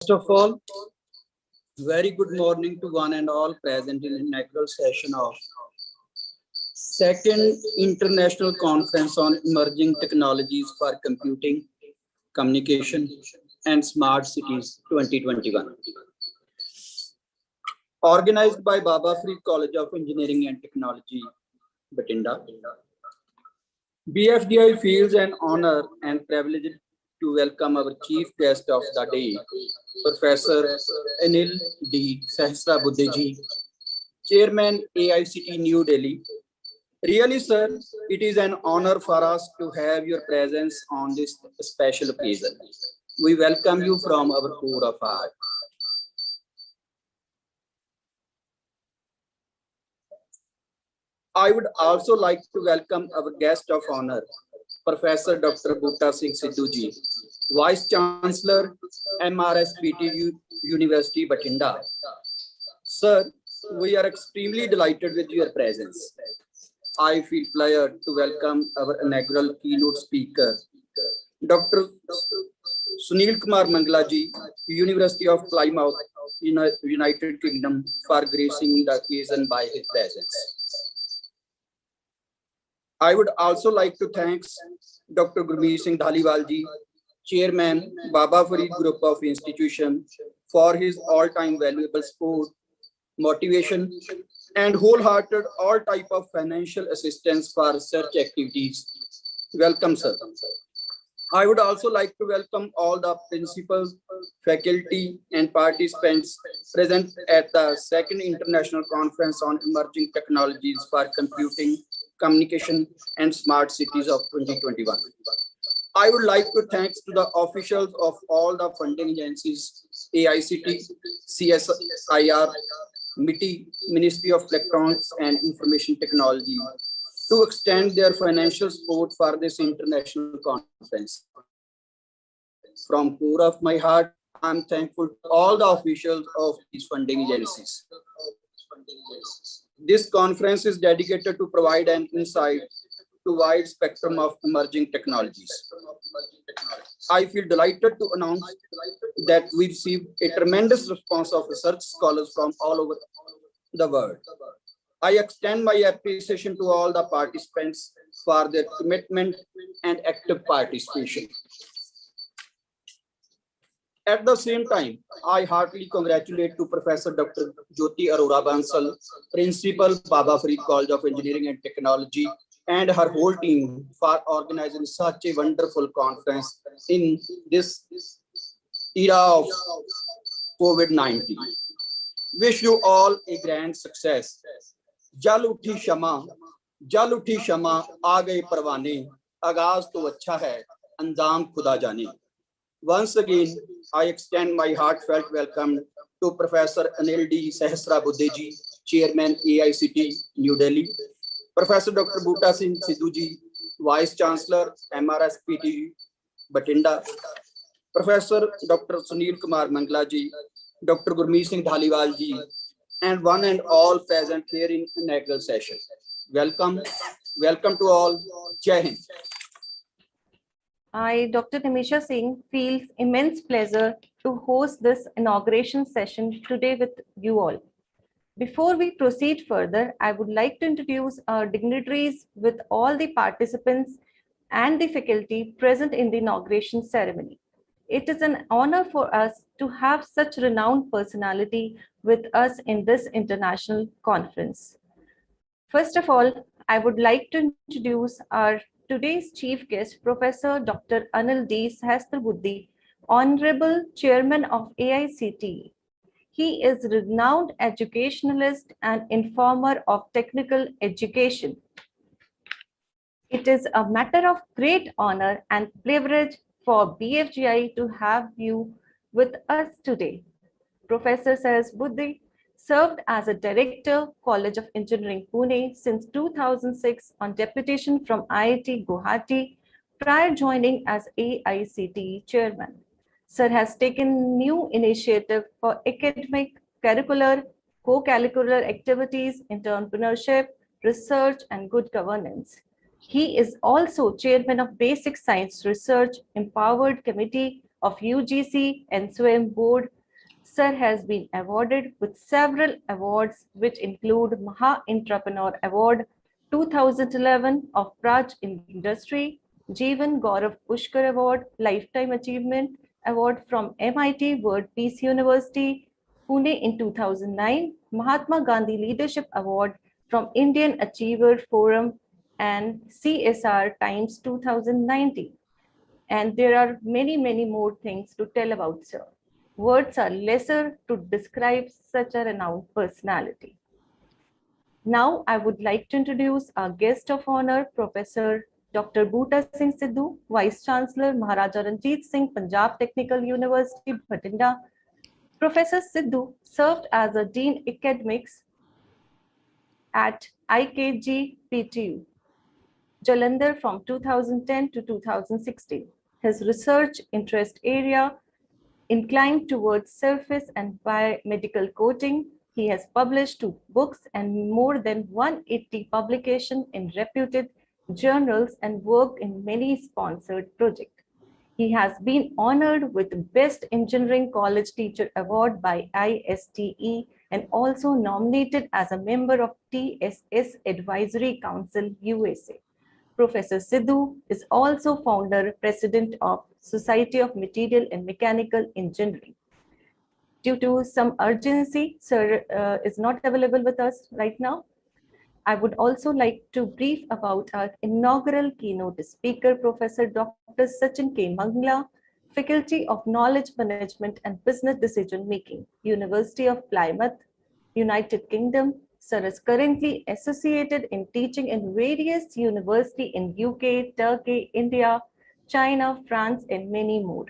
First of all, very good morning to one and all present in the inaugural session of Second International Conference on Emerging Technologies for Computing, Communication and Smart Cities 2021. Organized by Baba Farid College of Engineering and Technology, Bathinda. BFDI feels an honor and privilege to welcome our chief guest of the day, Professor Anil D. Sahasrabuddhe, Chairman AICT New Delhi. Really, sir, it is an honor for us to have your presence on this special occasion. We welcome you from our core of heart. I would also like to welcome our guest of honor, Professor Dr. Butta Singh Sidhu, Vice Chancellor, MRSPT University, Bathinda. Sir, we are extremely delighted with your presence. I feel flattered to welcome our inaugural keynote speaker, Dr. Sunil Kumar Mangalaji, University of Plymouth, United Kingdom, for gracing the occasion by his presence. I would also like to thank Dr. Gurmeet Singh Dhaliwalji, Chairman, Baba Farid Group of Institutions, for his all-time valuable support, motivation, and wholehearted all type of financial assistance for research activities. Welcome, sir. I would also like to welcome all the principals, faculty, and participants present at the Second International Conference on Emerging Technologies for Computing, Communication, and Smart Cities of 2021. I would like to thank to the officials of all the funding agencies, AICT, CSIR, MITI, Ministry of Electronics and Information Technology, to extend their financial support for this international conference. From core of my heart, I'm thankful to all the officials of these funding agencies. This conference is dedicated to provide an insight to wide spectrum of emerging technologies. I feel delighted to announce that we received a tremendous response of research scholars from all over the world. I extend my appreciation to all the participants for their commitment and active participation. At the same time, I heartily congratulate to Professor Dr. Jyoti Arora Bansal, Principal, Baba Farid College of Engineering and Technology, and her whole team for organizing such a wonderful conference in this era of COVID-19. Wish you all a grand success. Jal uthi shama, aa gaye parwane, agaz to acha hai, anjam khuda jane. Once again, I extend my heartfelt welcome to Professor Anil D. Sahasrabuddhe, Chairman AICT New Delhi, Professor Dr. Butta Singh Sidhu, Vice Chancellor MRSPT Bathinda, Professor Dr. Sunil Kumar Mangalaji, Dr. Gurmeet Singh Dhaliwalji, and one and all present here in inaugural session. Welcome to all. Jai Hind. I, Dr. Nimisha Singh, feels immense pleasure to host this inauguration session today with you all. Before we proceed further, I would like to introduce our dignitaries with all the participants and the faculty present in the inauguration ceremony. It is an honor for us to have such renowned personality with us in this international conference. First of all, I would like to introduce our today's chief guest, Professor Dr. Anil D. Sahasrabuddhe, Honorable Chairman of AICT. He is a renowned educationalist and informer of technical education. It is a matter of great honor and privilege for BFGI to have you with us today. Professor Sahasrabuddhe served as a Director, College of Engineering, Pune since 2006 on deputation from IIT Guwahati prior joining as AICTE Chairman. Sir has taken new initiative for academic, curricular, co-curricular activities, entrepreneurship, research, and good governance. He is also Chairman of Basic Science Research Empowered Committee of UGC and SWAYAM Board Sir has been awarded with several awards, which include Maha Entrepreneur Award 2011 of Praj Industry, Jeevan Gaurav Pushkar Award, Lifetime Achievement Award from MIT World Peace University, Pune in 2009, Mahatma Gandhi Leadership Award from Indian Achiever Forum and CSR Times 2019. And there are many, many more things to tell about Sir. Words are lesser to describe such a renowned personality. Now, I would like to introduce our guest of honor, Professor Dr. Bhuta Singh Sidhu, Vice Chancellor, Maharaja Ranjit Singh, Punjab Technical University, Bhatinda. Professor Sidhu served as a Dean Academics at IKG PTU, Jalandhar from 2010 to 2016. His research interest area inclined towards surface and biomedical coating. He has published 2 books and more than 180 publications in reputed journals and worked in many sponsored projects. He has been honored with Best Engineering College Teacher Award by ISTE and also nominated as a member of TSS Advisory Council USA. Professor Sidhu is also founder president of Society of Material and Mechanical Engineering. Due to some urgency, Sir is not available with us right now. I would also like to brief about our inaugural keynote speaker, Professor Dr. Sachin K. Mangla, Faculty of Knowledge Management and Business Decision Making, University of Plymouth, United Kingdom. Sir is currently associated in teaching in various universities in UK, Turkey, India, China, France, and many more.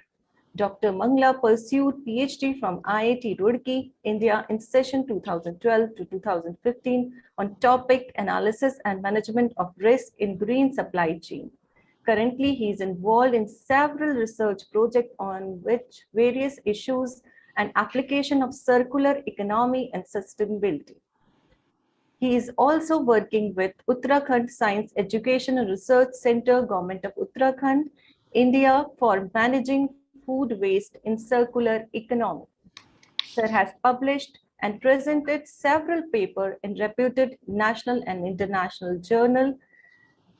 Dr. Mangla pursued PhD from IIT Roorkee, India in session 2012 to 2015 on topic analysis and management of risk in green supply chain. Currently, he is involved in several research projects on which various issues and application of circular economy and sustainability. He is also working with Uttarakhand Science Education and Research Center, Government of Uttarakhand, India, for managing food waste in circular economy. Sir has published and presented several papers in reputed national and international journals,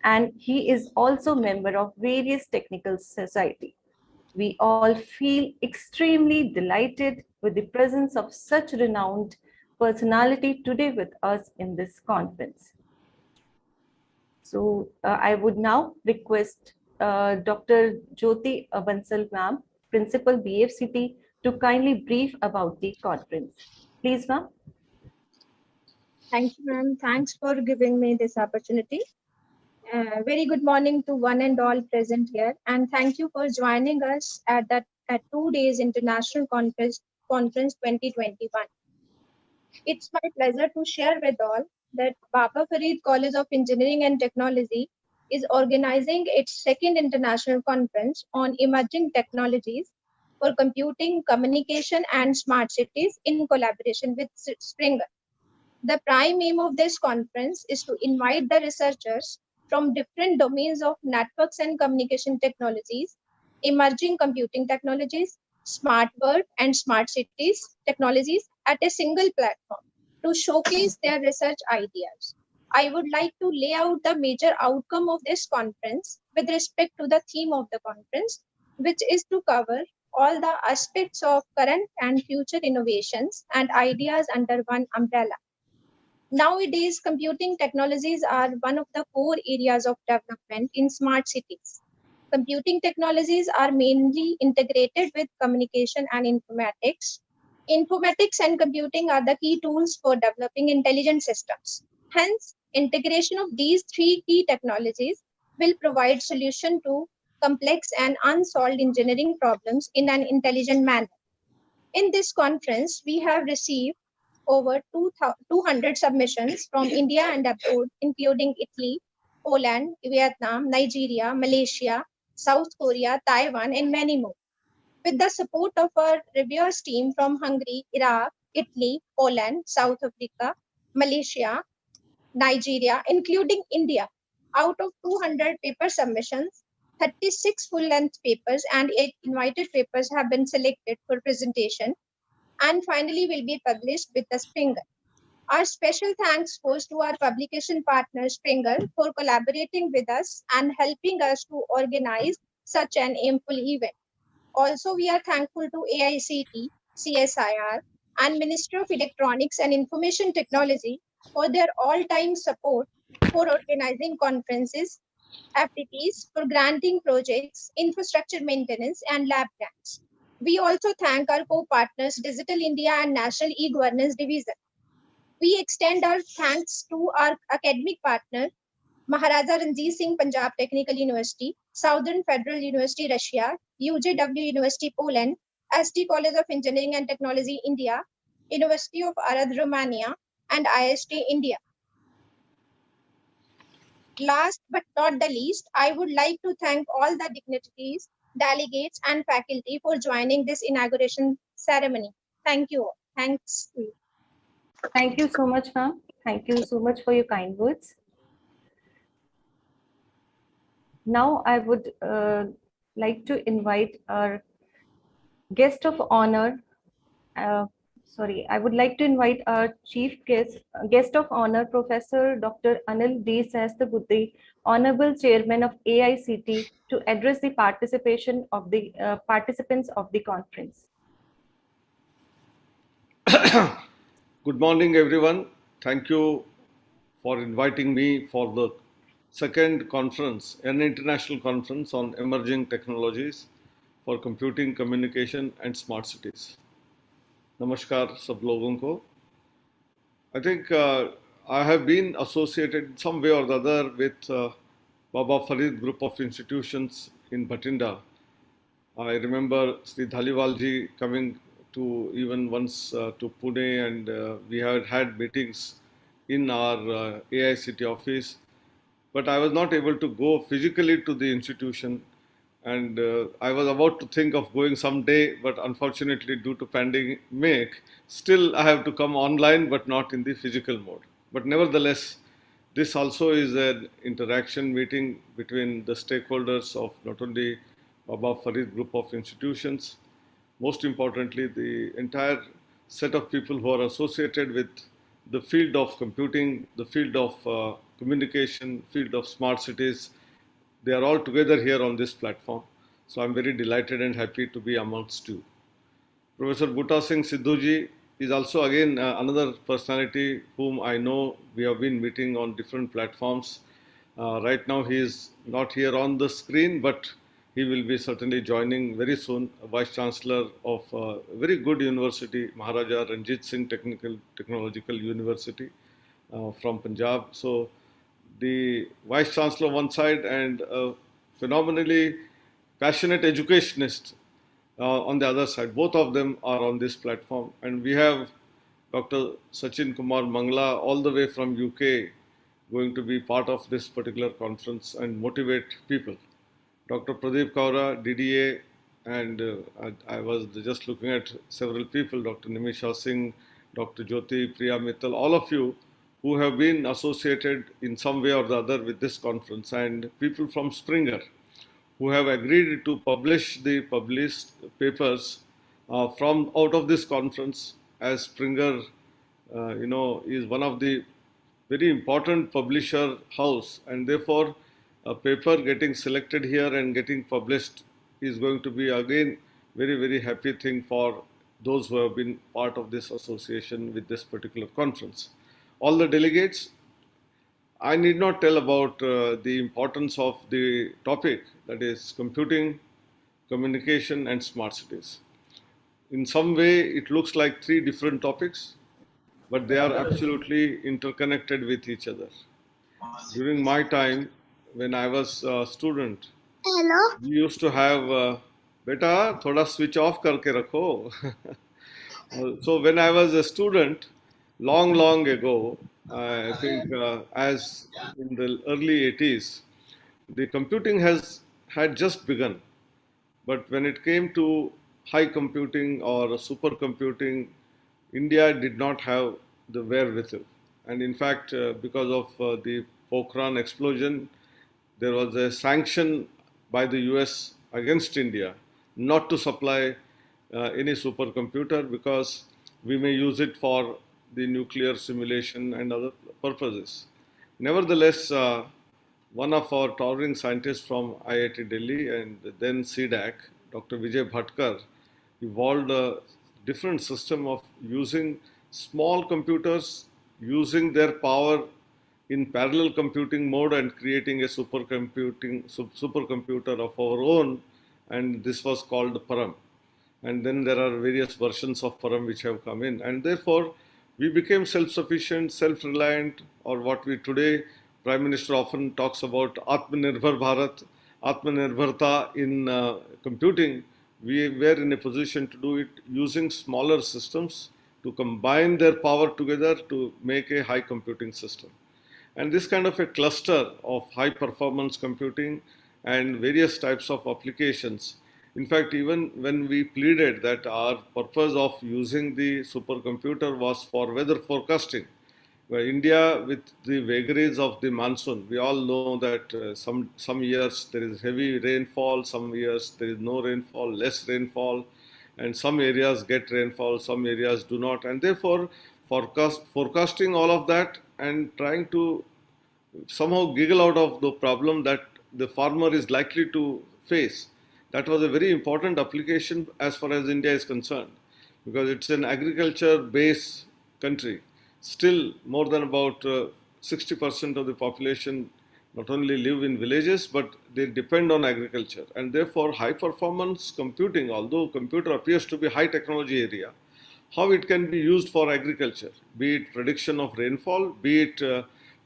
and he is also member of various technical society. We all feel extremely delighted with the presence of such renowned personality today with us in this conference. So I would now request Dr. Jyoti Bansal ma'am, Principal BFCT, to kindly brief about the conference. Please, ma'am. Thank you, ma'am. Thanks for giving me this opportunity. Very good morning to one and all present here, and thank you for joining us at 2 days International Conference 2021. It's my pleasure to share with all that Baba Farid College of Engineering and Technology is organizing its second international conference on emerging technologies for computing, communication, and smart cities in collaboration with Springer. The prime aim of this conference is to invite the researchers from different domains of networks and communication technologies, emerging computing technologies, smart world, and smart cities technologies at a single platform to showcase their research ideas. I would like to lay out the major outcome of this conference with respect to the theme of the conference, which is to cover all the aspects of current and future innovations and ideas under one umbrella. Nowadays, computing technologies are one of the core areas of development in smart cities. Computing technologies are mainly integrated with communication and informatics. Informatics and computing are the key tools for developing intelligent systems. Hence, integration of these 3 key technologies will provide solution to complex and unsolved engineering problems in an intelligent manner. In this conference, we have received over 200 submissions from India and abroad, including Italy, Poland, Vietnam, Nigeria, Malaysia, South Korea, Taiwan, and many more. With the support of our reviewers team from Hungary, Iraq, Italy, Poland, South Africa, Malaysia, Nigeria, including India, out of 200 paper submissions, 36 full-length papers and 8 invited papers have been selected for presentation. and finally will be published with the Springer. Our special thanks goes to our publication partner Springer for collaborating with us and helping us to organize such an aimful event. Also, we are thankful to AICT, CSIR, and Ministry of Electronics and Information Technology for their all-time support for organizing conferences, FTTs, for granting projects, infrastructure maintenance, and lab grants. We also thank our co-partners Digital India and National E-Governance Division. We extend our thanks to our academic partner, Maharaja Ranjit Singh Punjab Technical University, Southern Federal University Russia, UJW University Poland, ST College of Engineering and Technology India, University of Arad Romania, and IST India. Last but not the least, I would like to thank all the dignitaries, delegates, and faculty for joining this inauguration ceremony. Thank you all. Thanks to you. Thank you so much, ma'am. Thank you so much for your kind words. Now I would like to invite our guest of honor. I would like to invite our chief guest of honor, Professor Dr. Anil D. Sahasrabudhe, Honorable Chairman of AICT, to address the participation of the participants of the conference. Good morning, everyone. Thank you for inviting me for the second conference, an international conference on emerging technologies for computing, communication, and smart cities. Namaskar, sab logon ko. I think I have been associated some way or the other with Baba Farid Group of Institutions in Bhatinda. I remember Sri Dhaliwalji coming to even once to Pune, and we had meetings in our AICT office, but I was not able to go physically to the institution, and I was about to think of going someday, but unfortunately due to pandemic, still I have to come online, but not in the physical mode. But nevertheless, this also is an interaction meeting between the stakeholders of not only Baba Farid Group of Institutions, most importantly, the entire set of people who are associated with the field of computing, the field of communication, field of smart cities. They are all together here on this platform. So I'm very delighted and happy to be amongst you. Professor Butta Singh Sidhuji is also again another personality whom I know we have been meeting on different platforms. Right now he is not here on the screen, but he will be certainly joining very soon, Vice Chancellor of a very good university, Maharaja Ranjit Singh Technological University from Punjab. So the Vice Chancellor on one side and a phenomenally passionate educationist on the other side. Both of them are on this platform. And we have Dr. Sachin Kumar Mangla all the way from UK going to be part of this particular conference and motivate people. Dr. Pradeep Kaura, DDA, and I was just looking at several people, Dr. Nimisha Singh, Dr. Jyoti, Priya Mittal, all of you who have been associated in some way or the other with this conference, and people from Springer who have agreed to publish the published papers from out of this conference, as Springer, is one of the very important publisher house, and therefore a paper getting selected here and getting published is going to be again very, very happy thing for those who have been part of this association with this particular conference. All the delegates, I need not tell about the importance of the topic, that is computing, communication, and smart cities. In some way, it looks like three different topics, but they are absolutely interconnected with each other. During my time, when I was a student, we used to have, beta, thoda switch off karke rakho. So when I was a student, long ago, I think as in the early 80s, the computing had just begun. But when it came to high computing or supercomputing, India did not have the wherewithal. And in fact, because of the Pokhran explosion, there was a sanction by the US against India not to supply any supercomputer, because we may use it for the nuclear simulation and other purposes. Nevertheless, one of our towering scientists from IIT Delhi and then CDAC, Dr. Vijay Bhatkar, evolved a different system of using small computers, using their power in parallel computing mode and creating a supercomputer of our own, and this was called Param. And then there are various versions of Param which have come in, and therefore we became self-sufficient, self-reliant, or what we today Prime Minister often talks about Atmanirbhar Bharat, Atmanirbharta in computing. We were in a position to do it using smaller systems to combine their power together to make a high computing system. And this kind of a cluster of high performance computing and various types of applications. In fact, even when we pleaded that our purpose of using the supercomputer was for weather forecasting, where India, with the vagaries of the monsoon, we all know that some years there is heavy rainfall, some years there is no rainfall, less rainfall, and some areas get rainfall, some areas do not. And therefore, forecasting all of that and trying to somehow giggle out of the problem that the farmer is likely to face. That was a very important application as far as India is concerned, because it's an agriculture-based country. Still, more than about 60% of the population not only live in villages, but they depend on agriculture. And therefore, high-performance computing, although computer appears to be a high-technology area, how it can be used for agriculture, be it prediction of rainfall, be it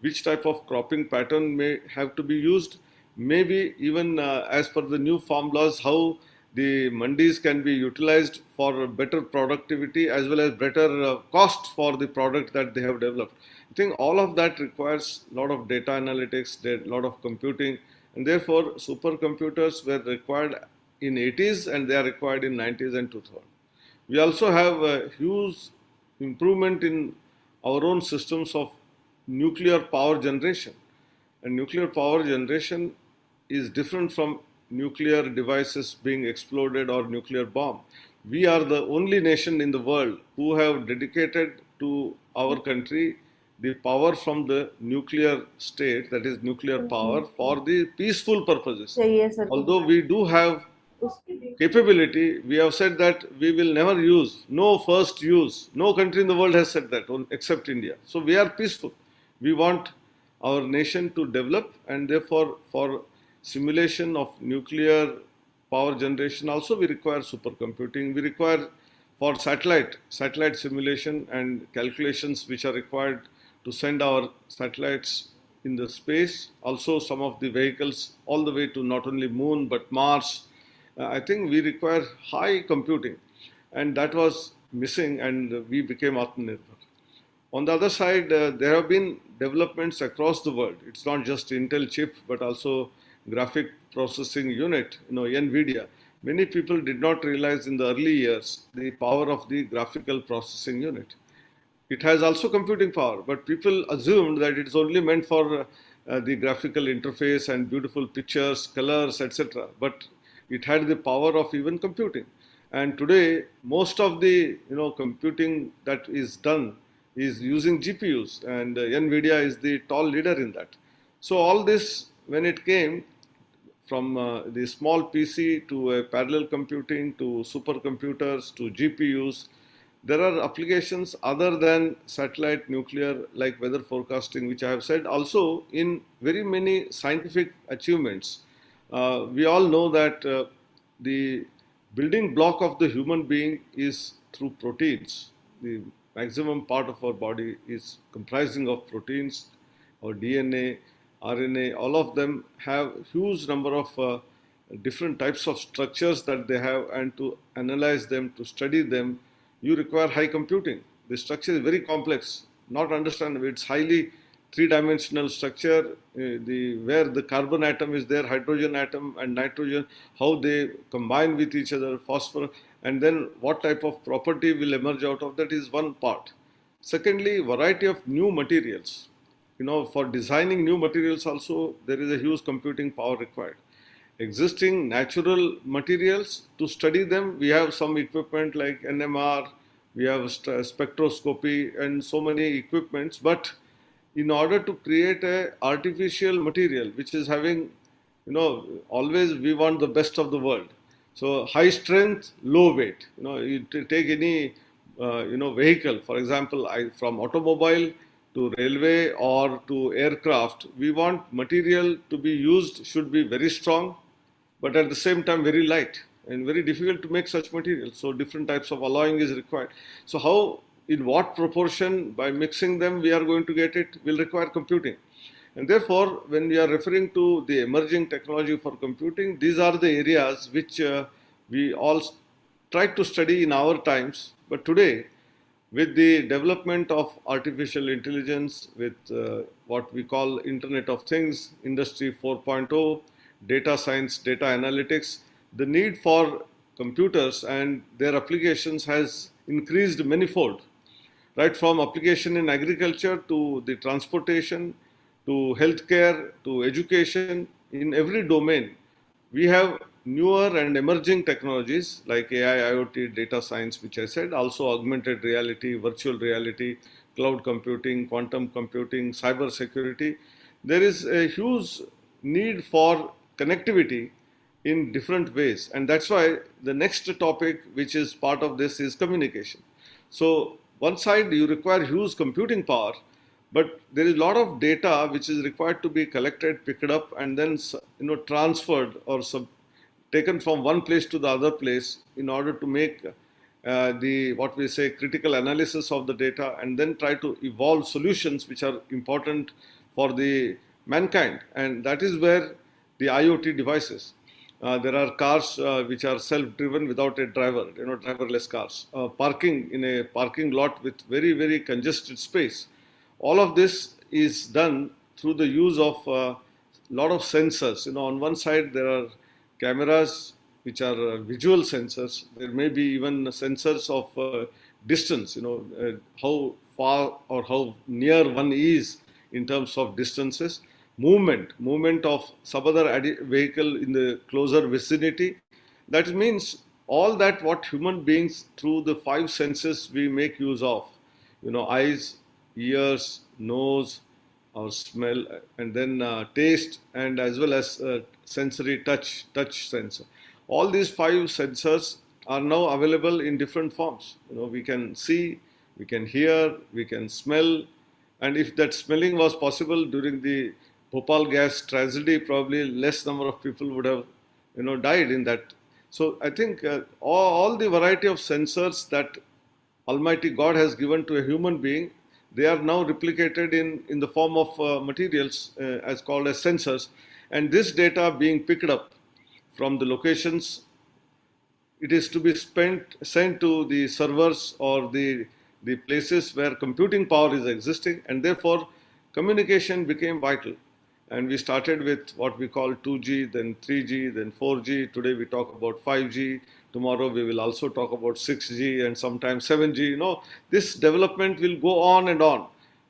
which type of cropping pattern may have to be used, maybe even as per the new farm laws, how the mandis can be utilized for better productivity as well as better cost for the product that they have developed. I think all of that requires a lot of data analytics, a lot of computing, and therefore supercomputers were required in 80s and they are required in 90s and 2000. We also have a huge improvement in our own systems of nuclear power generation. And nuclear power generation is different from nuclear devices being exploded or nuclear bomb. We are the only nation in the world who have dedicated to our country the power from the nuclear state, that is nuclear power, for the peaceful purposes. Yes, sir. Although we do have capability, we have said that we will never use, no first use. No country in the world has said that except India. So we are peaceful. We want our nation to develop, and therefore for simulation of nuclear power generation also we require supercomputing. We require for satellite simulation and calculations which are required to send our satellites in the space. Also some of the vehicles all the way to not only moon but Mars. I think we require high computing, and that was missing, and we became Atmanirbhar. On the other side, there have been developments across the world. It's not just Intel chip, but also graphic processing unit, NVIDIA. Many people did not realize in the early years the power of the graphical processing unit. It has also computing power, but people assumed that it's only meant for the graphical interface and beautiful pictures, colors, etc. But it had the power of even computing. And today, most of the computing that is done is using GPUs, and NVIDIA is the tall leader in that. So all this, when it came from the small PC to parallel computing to supercomputers to GPUs, there are applications other than satellite nuclear like weather forecasting, which I have said, also in very many scientific achievements. We all know that the building block of the human being is through proteins. The maximum part of our body is comprising of proteins, or DNA, RNA, all of them have huge number of different types of structures that they have, and to analyze them, to study them, you require high computing. The structure is very complex, not understandable. It's highly three-dimensional structure, where the carbon atom is there, hydrogen atom and nitrogen, how they combine with each other, phosphorus, and then what type of property will emerge out of that is one part. Secondly, variety of new materials. For designing new materials also, there is a huge computing power required. Existing natural materials, to study them, we have some equipment like NMR, we have spectroscopy and so many equipments. But in order to create a artificial material which is having, always we want the best of the world. So high strength, low weight. You take any vehicle, for example, from automobile to railway or to aircraft, we want material to be used should be very strong, but at the same time very light, and very difficult to make such material. So different types of alloying is required. So how, in what proportion, by mixing them we are going to get it, will require computing. And therefore, when we are referring to the emerging technology for computing, these are the areas which we all tried to study in our times. But today, with the development of artificial intelligence, with what we call Internet of Things, Industry 4.0, data science, data analytics, the need for computers and their applications has increased manifold, right from application in agriculture to the transportation, to healthcare, to education. In every domain, we have newer and emerging technologies like AI, IoT, data science, which I said, also augmented reality, virtual reality, cloud computing, quantum computing, cyber security. There is a huge need for connectivity in different ways. And that's why the next topic, which is part of this, is communication. So one side, you require huge computing power, but there is a lot of data which is required to be collected, picked up, and then transferred or taken from one place to the other place in order to make the what we say critical analysis of the data, and then try to evolve solutions which are important for the mankind. And that is where the IoT devices. There are cars which are self-driven without a driver, driverless cars. Parking in a parking lot with very, very congested space. All of this is done through the use of a lot of sensors. On one side, there are cameras which are visual sensors. There may be even sensors of distance, how far or how near one is in terms of distances. Movement of some other vehicle in the closer vicinity. That means all that what human beings through the five senses we make use of, eyes, ears, nose, or smell, and then taste, and as well as sensory touch sensor. All these five sensors are now available in different forms. We can see, we can hear, we can smell, and if that smelling was possible during the Bhopal gas tragedy, probably less number of people would have, died in that. So I think all the variety of sensors that Almighty God has given to a human being, they are now replicated in the form of materials as called as sensors. And this data being picked up from the locations, it is to be sent to the servers or the places where computing power is existing, and therefore communication became vital. And we started with what we call 2G, then 3G, then 4G. Today we talk about 5G. Tomorrow we will also talk about 6G and sometimes 7G. This development will go on and on.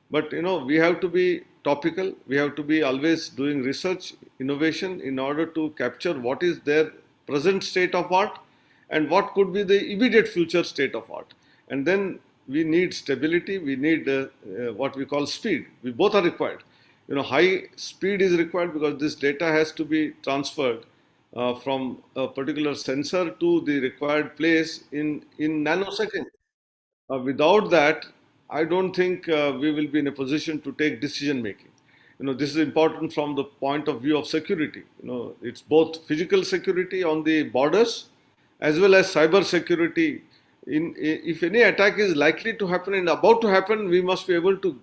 But we have to be topical. We have to be always doing research, innovation in order to capture what is their present state of art and what could be the immediate future state of art. And then we need stability. We need what we call speed. We both are required. High speed is required because this data has to be transferred from a particular sensor to the required place in nanoseconds. Without that, I don't think we will be in a position to take decision making. This is important from the point of view of security. It's both physical security on the borders as well as cyber security. If any attack is likely to happen and about to happen, we must be able to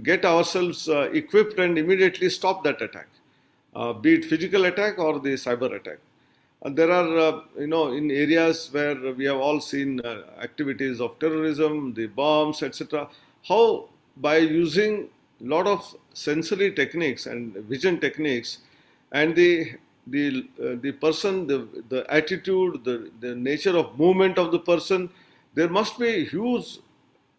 get ourselves equipped and immediately stop that attack, be it physical attack or the cyber attack. There are, in areas where we have all seen activities of terrorism, the bombs, etc. How by using a lot of sensory techniques and vision techniques, and the person, the attitude, the nature of movement of the person, there must be huge,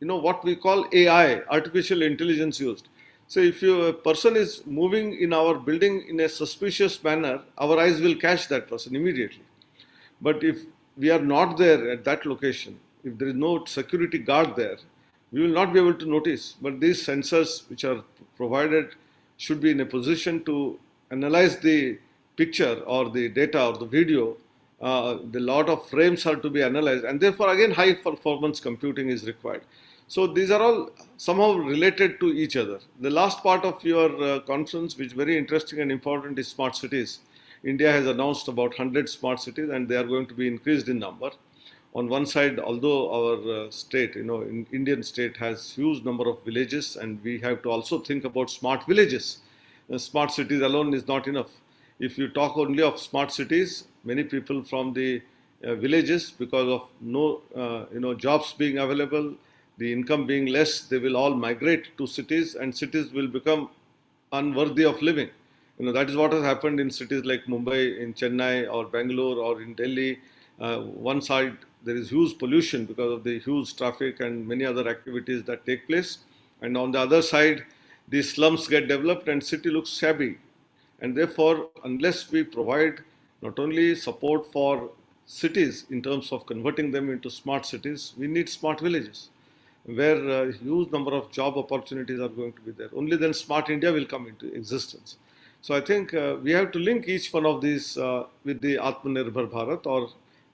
what we call AI, artificial intelligence used. So if a person is moving in our building in a suspicious manner, our eyes will catch that person immediately. But if we are not there at that location, if there is no security guard there, we will not be able to notice. But these sensors which are provided should be in a position to analyze the picture or the data or the video. The lot of frames are to be analyzed, and therefore again high performance computing is required. So these are all somehow related to each other. The last part of your conference, which is very interesting and important, is smart cities. India has announced about 100 smart cities, and they are going to be increased in number. On one side, although our state, Indian state has huge number of villages, and we have to also think about smart villages. Smart cities alone is not enough. If you talk only of smart cities, many people from the villages, because of no jobs being available, the income being less, they will all migrate to cities, and cities will become unworthy of living. That is what has happened in cities like Mumbai, in Chennai, or Bangalore, or in Delhi. One side, there is huge pollution because of the huge traffic and many other activities that take place. And on the other side, the slums get developed and city looks shabby. And therefore, unless we provide not only support for cities in terms of converting them into smart cities, we need smart villages where a huge number of job opportunities are going to be there. Only then smart India will come into existence. So I think we have to link each one of these with the Atmanirbhar Bharat, or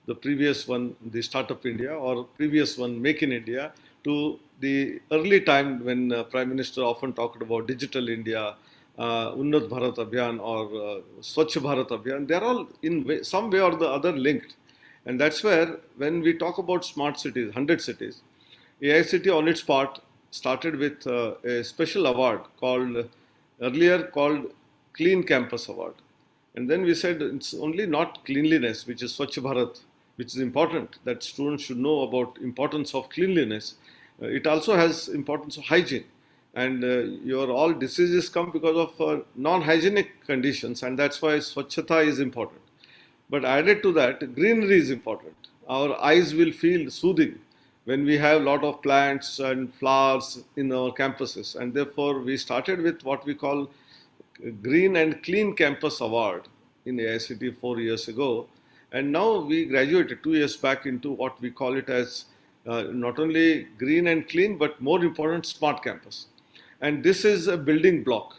the previous one, the Startup India, or previous one, Make in India, to the early time when Prime Minister often talked about Digital India, Unnat Bharat Abhiyan, or Swachh Bharat Abhiyan. They are all in some way or the other linked. And that's where, when we talk about smart cities, 100 cities, AICT on its part started with a special award earlier called Clean Campus Award. And then we said it's only not cleanliness, which is Swachh Bharat, which is important, that students should know about importance of cleanliness. It also has importance of hygiene. And your all diseases come because of non-hygienic conditions, and that's why Swachhata is important. But added to that, greenery is important. Our eyes will feel soothing when we have a lot of plants and flowers in our campuses. And therefore, we started with what we call Green and Clean Campus Award in AICT 4 years ago. And now we graduated 2 years back into what we call it as not only green and clean, but more important, smart campus. And this is a building block.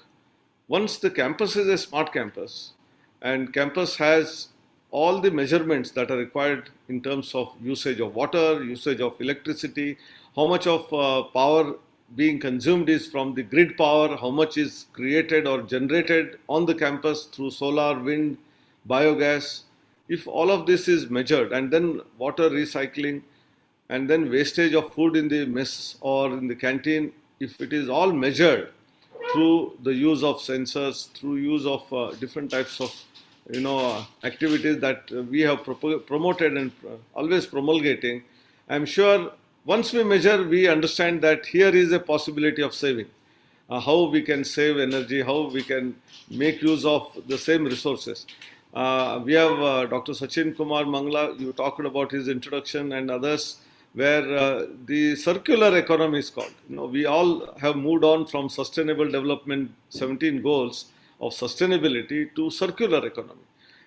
Once the campus is a smart campus, and campus has all the measurements that are required in terms of usage of water, usage of electricity, how much of power being consumed is from the grid power, how much is created or generated on the campus through solar, wind, biogas. If all of this is measured, and then water recycling, and then wastage of food in the mess or in the canteen, if it is all measured through the use of sensors, through use of different types of activities that we have promoted and always promulgating, I'm sure once we measure, we understand that here is a possibility of saving. How we can save energy, how we can make use of the same resources. We have Dr. Sachin Kumar Mangla, you talked about his introduction, and others, where the circular economy is called. We all have moved on from Sustainable Development 17 goals of sustainability to circular economy.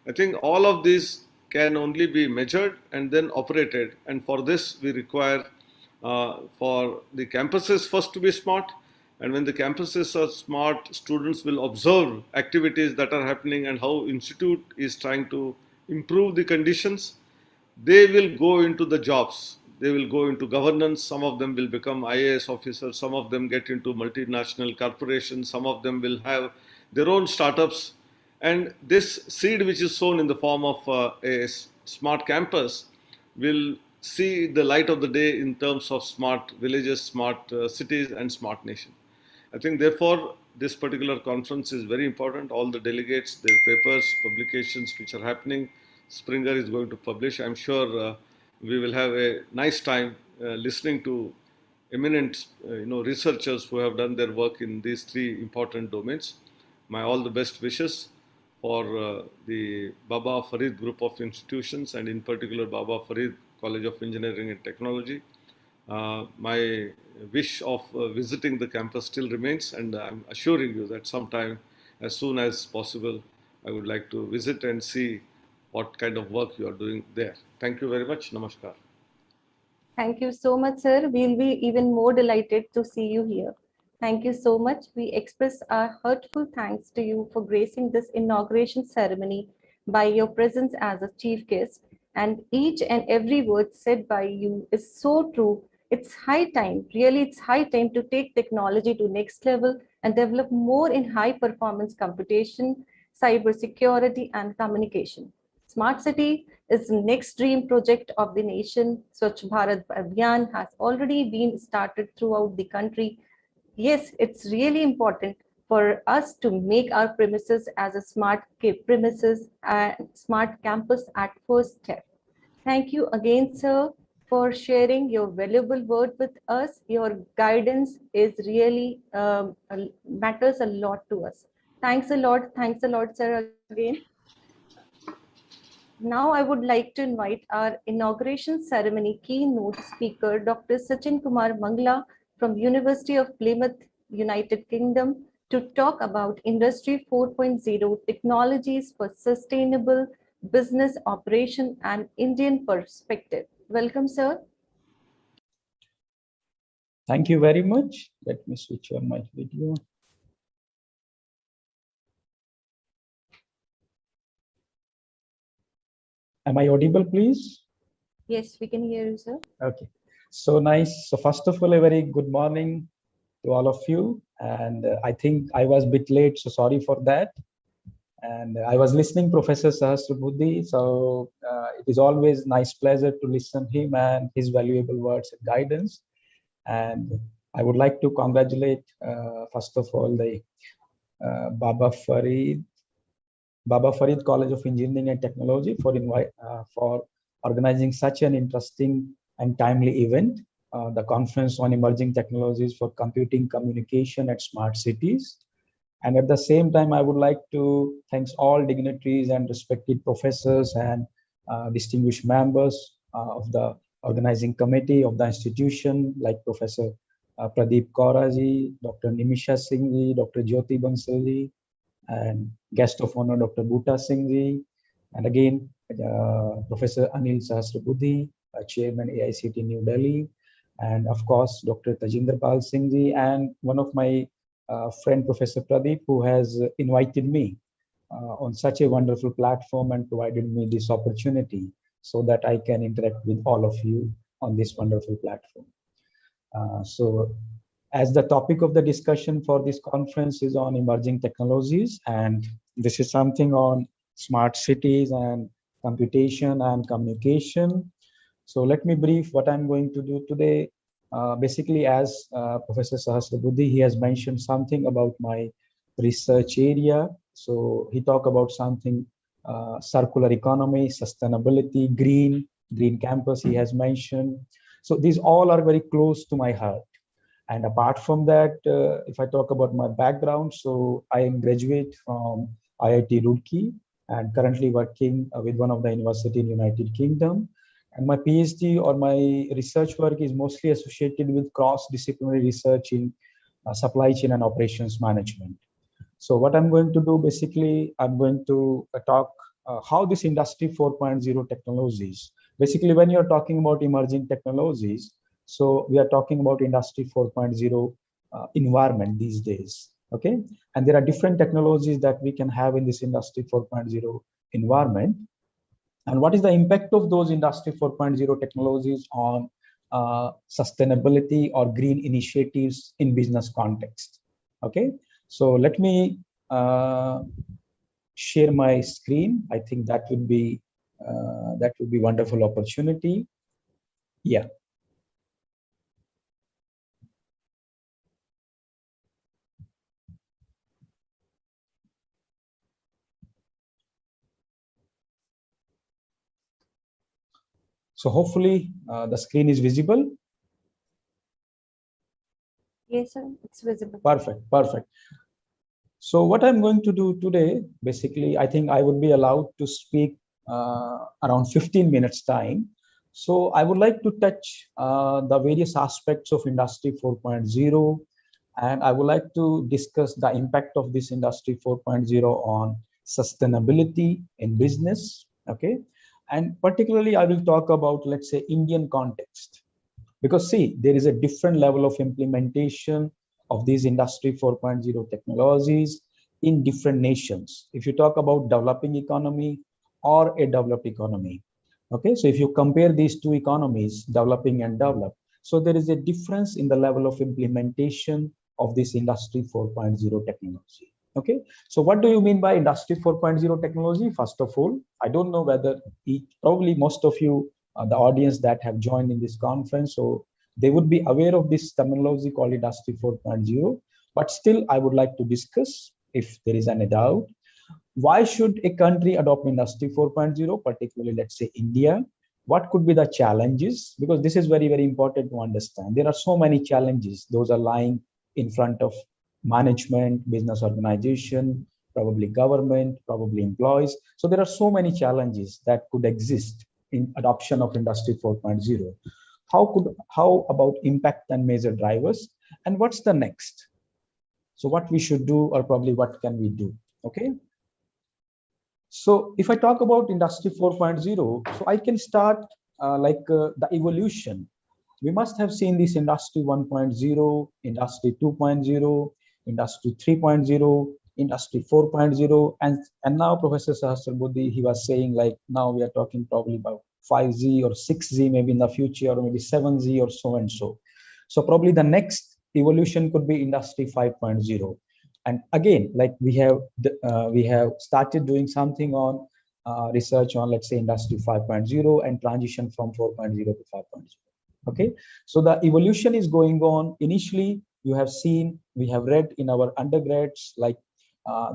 I think all of these can only be measured and then operated, and for this we require for the campuses first to be smart, and when the campuses are smart, students will observe activities that are happening and how institute is trying to improve the conditions. They will go into the jobs, they will go into governance, some of them will become IAS officers, some of them get into multinational corporations, some of them will have their own startups. And this seed which is sown in the form of a smart campus will see the light of the day in terms of smart villages, smart cities, and smart nation. I think therefore this particular conference is very important. All the delegates, their papers, publications which are happening, Springer is going to publish. I'm sure we will have a nice time listening to eminent researchers who have done their work in these three important domains. My all the best wishes for the Baba Farid group of institutions, and in particular Baba Farid College of Engineering and Technology. My wish of visiting the campus still remains, and I'm assuring you that sometime, as soon as possible, I would like to visit and see what kind of work you are doing there. Thank you very much. Namaskar. Thank you so much, sir. We'll be even more delighted to see you here. Thank you so much. We express our heartful thanks to you for gracing this inauguration ceremony by your presence as a chief guest. And each and every word said by you is so true. It's high time, really, it's high time to take technology to next level and develop more in high performance computation, cybersecurity, and communication. Smart City is the next dream project of the nation. Swachh Bharat Abhiyan has already been started throughout the country. Yes, it's really important for us to make our premises as a smart premises and smart campus at first step. Thank you again, sir, for sharing your valuable word with us. Your guidance is really matters a lot to us. Thanks a lot. Thanks a lot, sir, again. Now I would like to invite our inauguration ceremony keynote speaker, Dr. Sachin Kumar Mangla from University of Plymouth, United Kingdom, to talk about Industry 4.0 technologies for sustainable business operation and Indian perspective. Welcome, sir. Thank you very much. Let me switch on my video. Am I audible, please? Yes, we can hear you, sir. Okay, so nice. So first of all, a very good morning to all of you. And I think I was a bit late, so sorry for that. And I was listening Professor Sahasrabudhe, so it is always nice pleasure to listen him and his valuable words and guidance. And I would like to congratulate, first of all, the Baba Farid College of Engineering and Technology for organizing such an interesting and timely event, the Conference on Emerging Technologies for Computing, Communication at Smart Cities. And at the same time, I would like to thank all dignitaries and respected professors and distinguished members of the organizing committee of the institution, like Professor Pradeep Kauraji, Dr. Nimisha Singhji, Dr. Jyoti Bansalji, and guest of honor, Dr. Bhuta Singhji, and again, Professor Anil Sahasrabudhe, Chairman AICT New Delhi, and of course, Dr. Tajinder Pal Singhji, and one of my friend, Professor Pradeep, who has invited me on such a wonderful platform and provided me this opportunity so that I can interact with all of you on this wonderful platform. So as the topic of the discussion for this conference is on emerging technologies, and this is something on smart cities and computation and communication. So let me brief what I'm going to do today. Basically, as Professor Sahasrabudhe, he has mentioned something about my research area. So he talked about something circular economy, sustainability, green campus he has mentioned. So these all are very close to my heart. And apart from that, if I talk about my background, so I am graduate from IIT Roorkee and currently working with one of the university in United Kingdom. And my PhD or my research work is mostly associated with cross-disciplinary research in supply chain and operations management. So what I'm going to do, basically, I'm going to talk how this industry 4.0 technologies, basically when you're talking about emerging technologies, so we are talking about industry 4.0 environment these days, okay? And there are different technologies that we can have in this industry 4.0 environment. And what is the impact of those industry 4.0 technologies on sustainability or green initiatives in business context, okay? So let me share my screen. I think that would be wonderful opportunity. Yeah. So hopefully the screen is visible. Yes, sir, it's visible. Perfect, perfect. So what I'm going to do today, basically, I think I would be allowed to speak around 15 minutes time. So I would like to touch the various aspects of Industry 4.0, and I would like to discuss the impact of this Industry 4.0 on sustainability in business, okay? And particularly, I will talk about, let's say, Indian context, Because see, there is a different level of implementation of these industry 4.0 technologies in different nations. If you talk about developing economy or a developed economy, okay, so if you compare these two economies, developing and developed, so there is a difference in the level of implementation of this industry 4.0 technology. Okay, so what do you mean by industry 4.0 technology? First of all, I don't know whether probably most of you, the audience that have joined in this conference, so they would be aware of this terminology called industry 4.0, but still I would like to discuss if there is any doubt. Why should a country adopt industry 4.0, particularly let's say India? What could be the challenges? Because this is very, very important to understand. There are so many challenges. Those are lying in front of management, business organization, probably government, probably employees. So there are so many challenges that could exist in adoption of industry 4.0. How about impact and major drivers? And what's the next? So what we should do, or probably what can we do? Okay. So if I talk about industry 4.0, so I can start the evolution. We must have seen this industry 1.0, industry 2.0, industry 3.0, industry 4.0, and now Professor Sahasrabudhe, he was saying like now we are talking probably about 5G or 6G maybe in the future, or maybe 7G or so and so. So probably the next evolution could be industry 5.0. And again, like we have started doing something on research on, let's say, industry 5.0 and transition from 4.0 to 5.0. Okay, so the evolution is going on. Initially, you have seen, we have read in our undergrads, like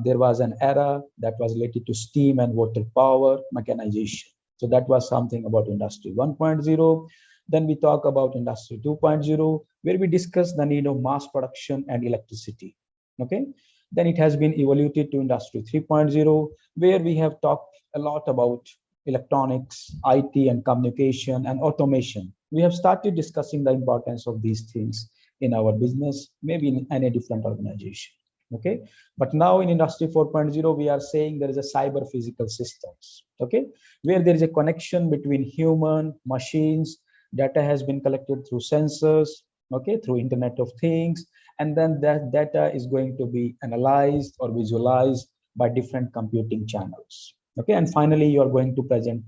there was an era that was related to steam and water power mechanization. So that was something about industry 1.0. Then we talk about industry 2.0, where we discuss the need of mass production and electricity. Okay, then it has been evolved to industry 3.0, where we have talked a lot about electronics, IT and communication and automation. We have started discussing the importance of these things in our business, maybe in any different organization. Okay, but now in industry 4.0, we are saying there is a cyber physical systems. Okay, where there is a connection between human, machines, data has been collected through sensors, okay, through Internet of Things, and then that data is going to be analyzed or visualized by different computing channels. Okay, and finally, you are going to present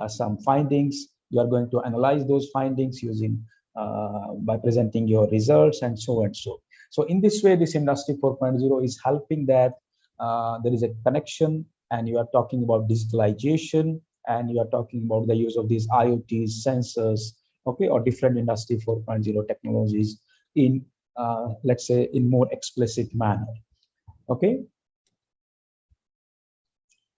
some findings. You are going to analyze those findings using by presenting your results and so and so. So in this way, this industry 4.0 is helping that there is a connection, and you are talking about digitalization, and you are talking about the use of these IoTs, sensors, okay, or different industry 4.0 technologies in, let's say, in more explicit manner. Okay.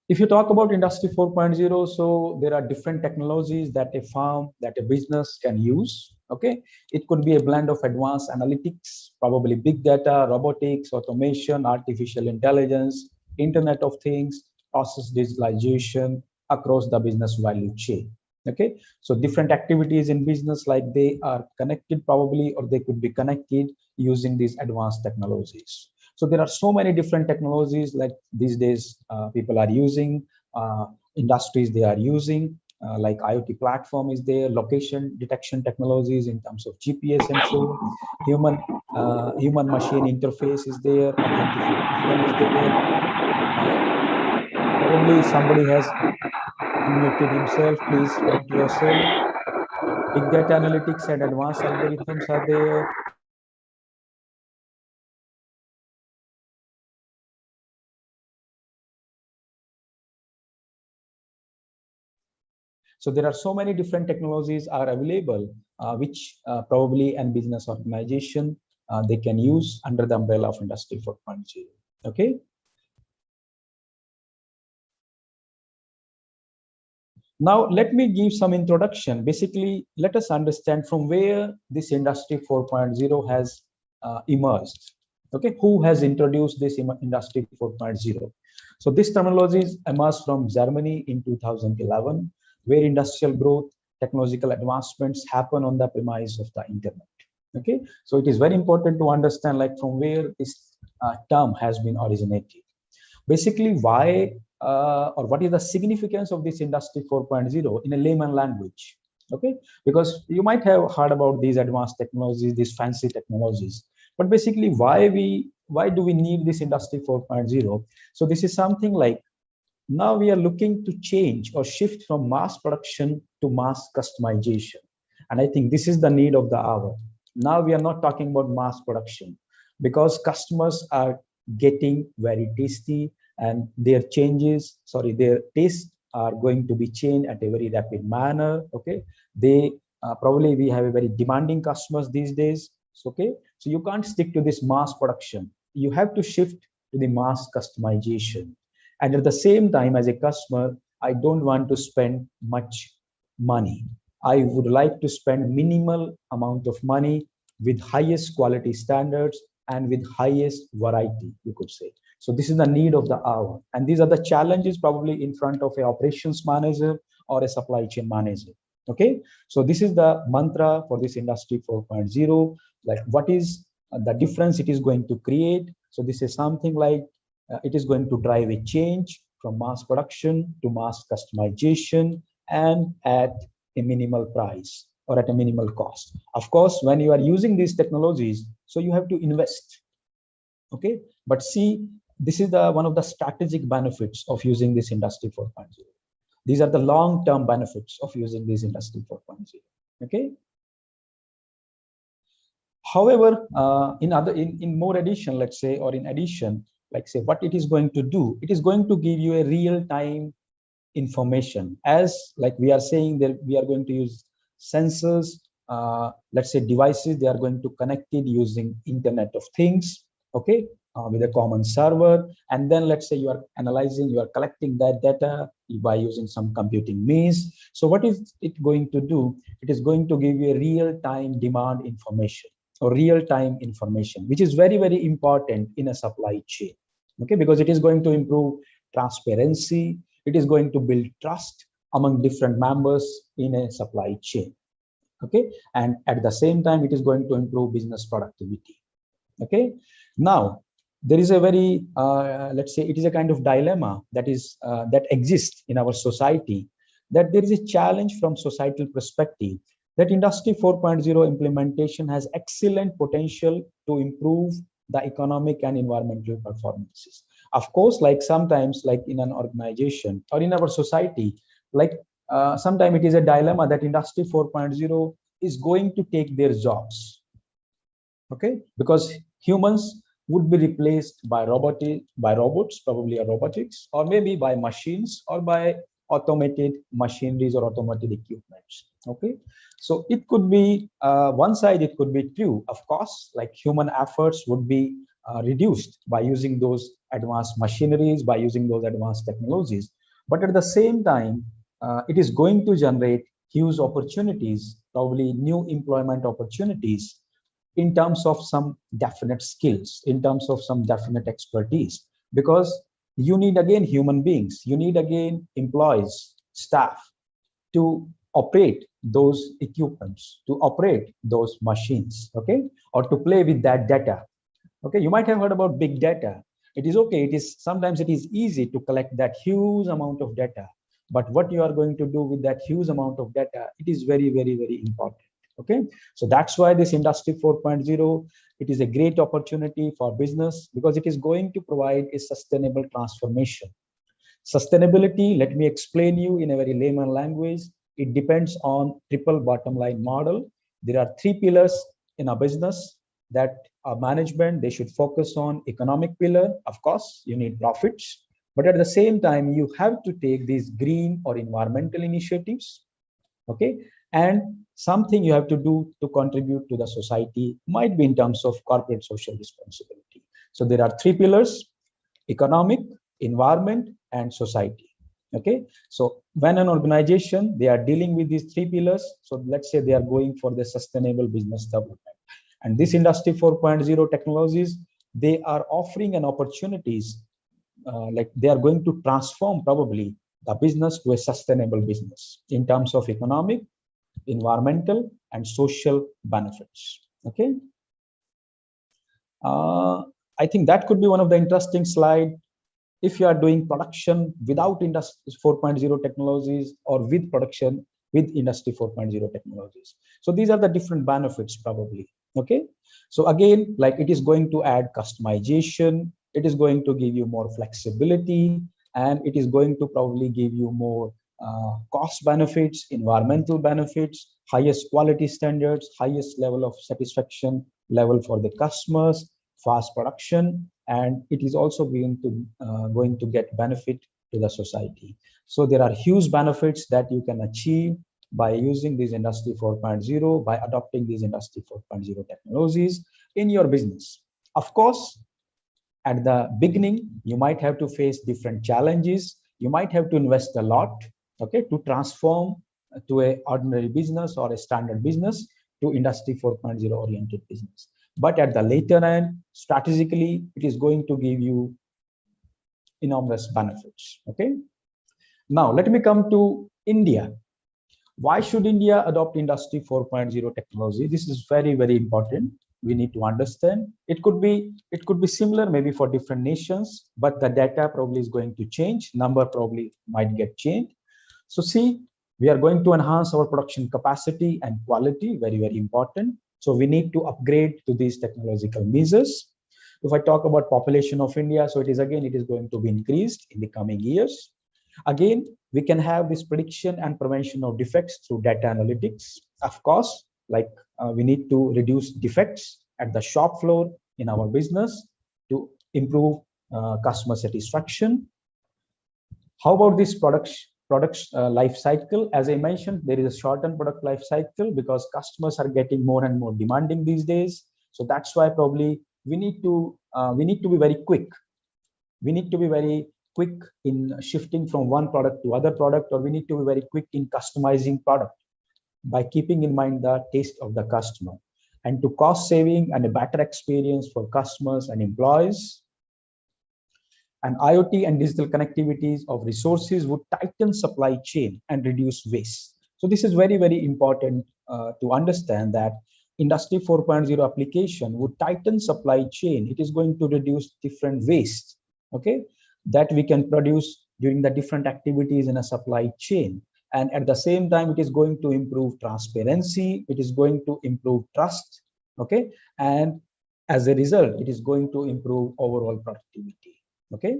If you talk about industry 4.0, so there are different technologies that a firm, that a business can use. Okay, it could be a blend of advanced analytics, probably big data, robotics, automation, artificial intelligence, Internet of Things, process digitalization across the business value chain. Okay, so different activities in business, like they are connected probably, or they could be connected using these advanced technologies. So there are so many different technologies like these days people are using, industries they are using, like IoT platform is there, location detection technologies in terms of GPS and so, human machine interface is there, authentication is there. Probably somebody has unmuted himself, please mute yourself. Big data analytics and advanced algorithms are there. So there are so many different technologies are available, which probably a business organization they can use under the umbrella of Industry 4.0. Okay. Now let me give some introduction. Basically, let us understand from where this Industry 4.0 has emerged. Okay, who has introduced this Industry 4.0? So this terminology emerged from Germany in 2011. Where industrial growth, technological advancements happen on the premise of the internet. Okay, so it is very important to understand like from where this term has been originated. Basically, why or what is the significance of this Industry 4.0 in a layman language? Okay, because you might have heard about these advanced technologies, these fancy technologies, but basically why do we need this industry 4.0? So this is something like, now we are looking to change or shift from mass production to mass customization. And I think this is the need of the hour. Now we are not talking about mass production, because customers are getting very tasty, and their tastes are going to be changed at a very rapid manner. Okay, they probably we have a very demanding customers these days. Okay, so you can't stick to this mass production. You have to shift to the mass customization. And at the same time, as a customer, I don't want to spend much money. I would like to spend minimal amount of money with highest quality standards and with highest variety, you could say. So this is the need of the hour. And these are the challenges probably in front of an operations manager or a supply chain manager. Okay, so this is the mantra for this industry 4.0. Like, what is the difference it is going to create? So this is something like, it is going to drive a change from mass production to mass customization, and at a minimal price or at a minimal cost. Of course, when you are using these technologies, so you have to invest. Okay, but see, this is one of the strategic benefits of using this industry 4.0. These are the long-term benefits of using this industry 4.0. Okay. However, in more addition, let's say, or in addition, like say, what it is going to do, it is going to give you a real-time information. As like we are saying that we are going to use sensors, let's say devices, they are going to connect it using Internet of Things, okay, with a common server. And then let's say you are analyzing, you are collecting that data by using some computing means. So what is it going to do? It is going to give you a real-time demand information, or real-time information, which is very, very important in a supply chain. Okay, because it is going to improve transparency, it is going to build trust among different members in a supply chain. Okay, and at the same time, it is going to improve business productivity. Okay, now there is a very, let's say, it is a kind of dilemma that exists in our society, that there is a challenge from societal perspective, that industry 4.0 implementation has excellent potential to improve the economic and environmental performances. Of course, like sometimes, like in an organization or in our society, like sometimes it is a dilemma that industry 4.0 is going to take their jobs. Okay, because humans would be replaced by robots, probably robotics, or maybe by machines, or by automated machineries or automated equipments. Okay, so it could be one side, it could be true. Of course, like human efforts would be reduced by using those advanced machineries, by using those advanced technologies. But at the same time, it is going to generate huge opportunities, probably new employment opportunities, in terms of some definite skills, in terms of some definite expertise, because you need again human beings, you need again employees, staff, to operate those equipments, to operate those machines, okay, or to play with that data. Okay, you might have heard about big data. It is okay, it is sometimes it is easy to collect that huge amount of data, but what you are going to do with that huge amount of data, it is very, very, very important. Okay, so that's why this industry 4.0, it is a great opportunity for business, because it is going to provide a sustainable transformation. Sustainability, let me explain you in a very layman language. It depends on triple bottom line model. There are three pillars in a business that management, they should focus on. Economic pillar, of course, you need profits, but at the same time, you have to take these green or environmental initiatives. Okay, and something you have to do to contribute to the society, might be in terms of corporate social responsibility. So there are three pillars: economic, environment, and society. Okay, so when an organization, they are dealing with these three pillars, so let's say they are going for the sustainable business development, and this industry 4.0 technologies, they are offering an opportunities, like they are going to transform probably the business to a sustainable business in terms of economic, environmental, and social benefits. Okay, I think that could be one of the interesting slide. If you are doing production without industry 4.0 technologies, or with production, with Industry 4.0 technologies. So these are the different benefits probably. Okay. So again, like it is going to add customization, it is going to give you more flexibility, and it is going to probably give you more cost benefits, environmental benefits, highest quality standards, highest level of satisfaction level for the customers, fast production, and it is also going to get benefit to the society. So there are huge benefits that you can achieve by using this Industry 4.0, by adopting these Industry 4.0 technologies in your business. Of course, at the beginning, you might have to face different challenges. You might have to invest a lot, okay, to transform to a ordinary business or a standard business to Industry 4.0 oriented business. But at the later end, strategically, it is going to give you enormous benefits, okay? Now, let me come to India. Why should India adopt Industry 4.0 technology? This is very, very important. We need to understand. It could be similar maybe for different nations, but the data probably is going to change. Number probably might get changed. So see, we are going to enhance our production capacity and quality, very, very important. So we need to upgrade to these technological measures. If I talk about population of India, so it is going to be increased in the coming years. Again, we can have this prediction and prevention of defects through data analytics. Of course, like we need to reduce defects at the shop floor in our business to improve customer satisfaction. How about this products life cycle? As I mentioned, there is a shortened product life cycle because customers are getting more and more demanding these days. So that's why probably we need to be very quick. We need to be very quick in shifting from one product to other product, or we need to be very quick in customizing product by keeping in mind the taste of the customer, and to cost saving and a better experience for customers and employees. And IoT and digital connectivities of resources would tighten supply chain and reduce waste. So this is very, very important to understand that Industry 4.0 application would tighten supply chain. It is going to reduce different waste, okay, that we can produce during the different activities in a supply chain. And at the same time, it is going to improve transparency. It is going to improve trust, okay? And as a result, it is going to improve overall productivity, okay?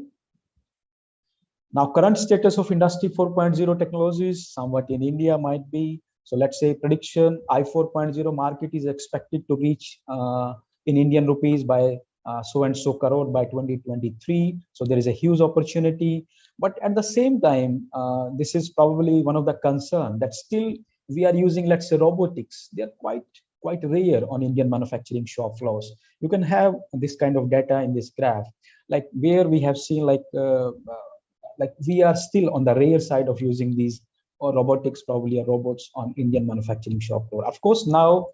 Now, current status of Industry 4.0 technologies, somewhat in India might be, so let's say prediction, I4.0 market is expected to reach in Indian rupees by so and so crore by 2023. So there is a huge opportunity. But at the same time, this is probably one of the concern that still we are using, let's say, robotics. They're quite rare on Indian manufacturing shop floors. You can have this kind of data in this graph, like where we have seen like we are still on the rare side of using these or robotics, probably or robots on Indian manufacturing shop floor. Of course, now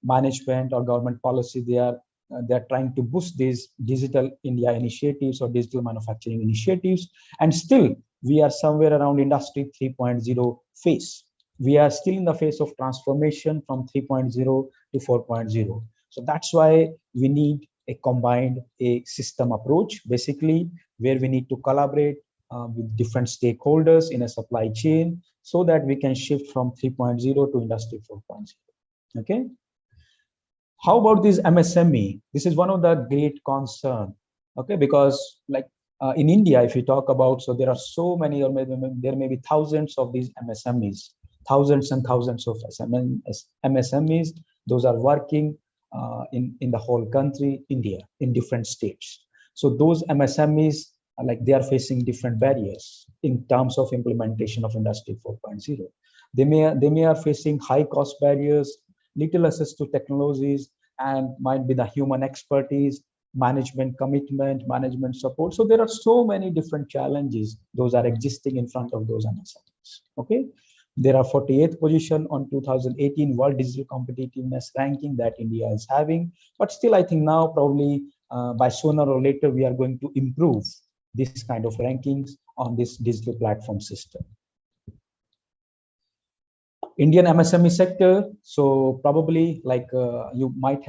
management or government policy, they're trying to boost these digital India initiatives or digital manufacturing initiatives. And still, we are somewhere around Industry 3.0 phase. We are still in the phase of transformation from 3.0 to 4.0. So that's why we need a combined system approach, basically, where we need to collaborate with different stakeholders in a supply chain so that we can shift from 3.0 to Industry 4.0. Okay. How about this MSME? This is one of the great concern, okay, because like in India, if you talk about, so there are so many, or maybe there may be thousands of these MSMEs, thousands and thousands of MSMEs. Those are working in the whole country, India, in different states. So those MSMEs, like they are facing different barriers in terms of implementation of Industry 4.0. They may are facing high cost barriers, little access to technologies, and might be the human expertise, management commitment, management support. So there are so many different challenges those are existing in front of those MSMEs. Okay, there are 48th position on 2018 World Digital Competitiveness Ranking that India is having, but still I think now probably by sooner or later we are going to improve this kind of rankings on this digital platform system. Indian MSME sector, so probably like you might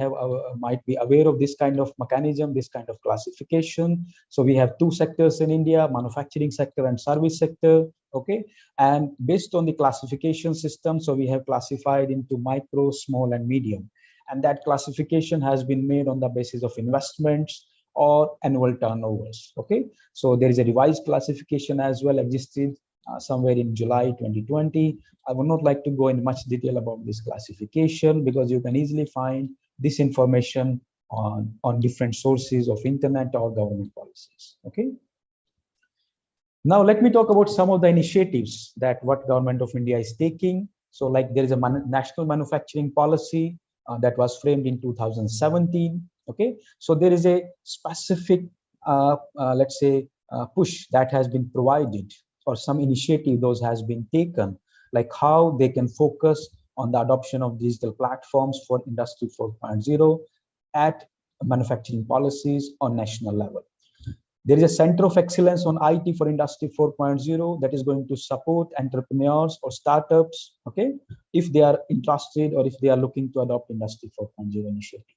be aware of this kind of mechanism, this kind of classification. So we have two sectors in India, manufacturing sector and service sector. Okay, and based on the classification system, so we have classified into micro, small, and medium, and that classification has been made on the basis of investments or annual turnovers. Okay, so there is a revised classification as well existed somewhere in July 2020. I would not like to go in much detail about this classification because you can easily find this information on different sources of internet or government policies. Okay. Now let me talk about some of the initiatives that what Government of India is taking. So like there is a national manufacturing policy that was framed in 2017. Okay, so there is a specific, let's say, push that has been provided, or some initiative those has been taken, like how they can focus on the adoption of digital platforms for Industry 4.0 at manufacturing policies on national level. There is a Center of Excellence on IT for Industry 4.0 that is going to support entrepreneurs or startups, okay, if they are interested or if they are looking to adopt Industry 4.0 initiatives.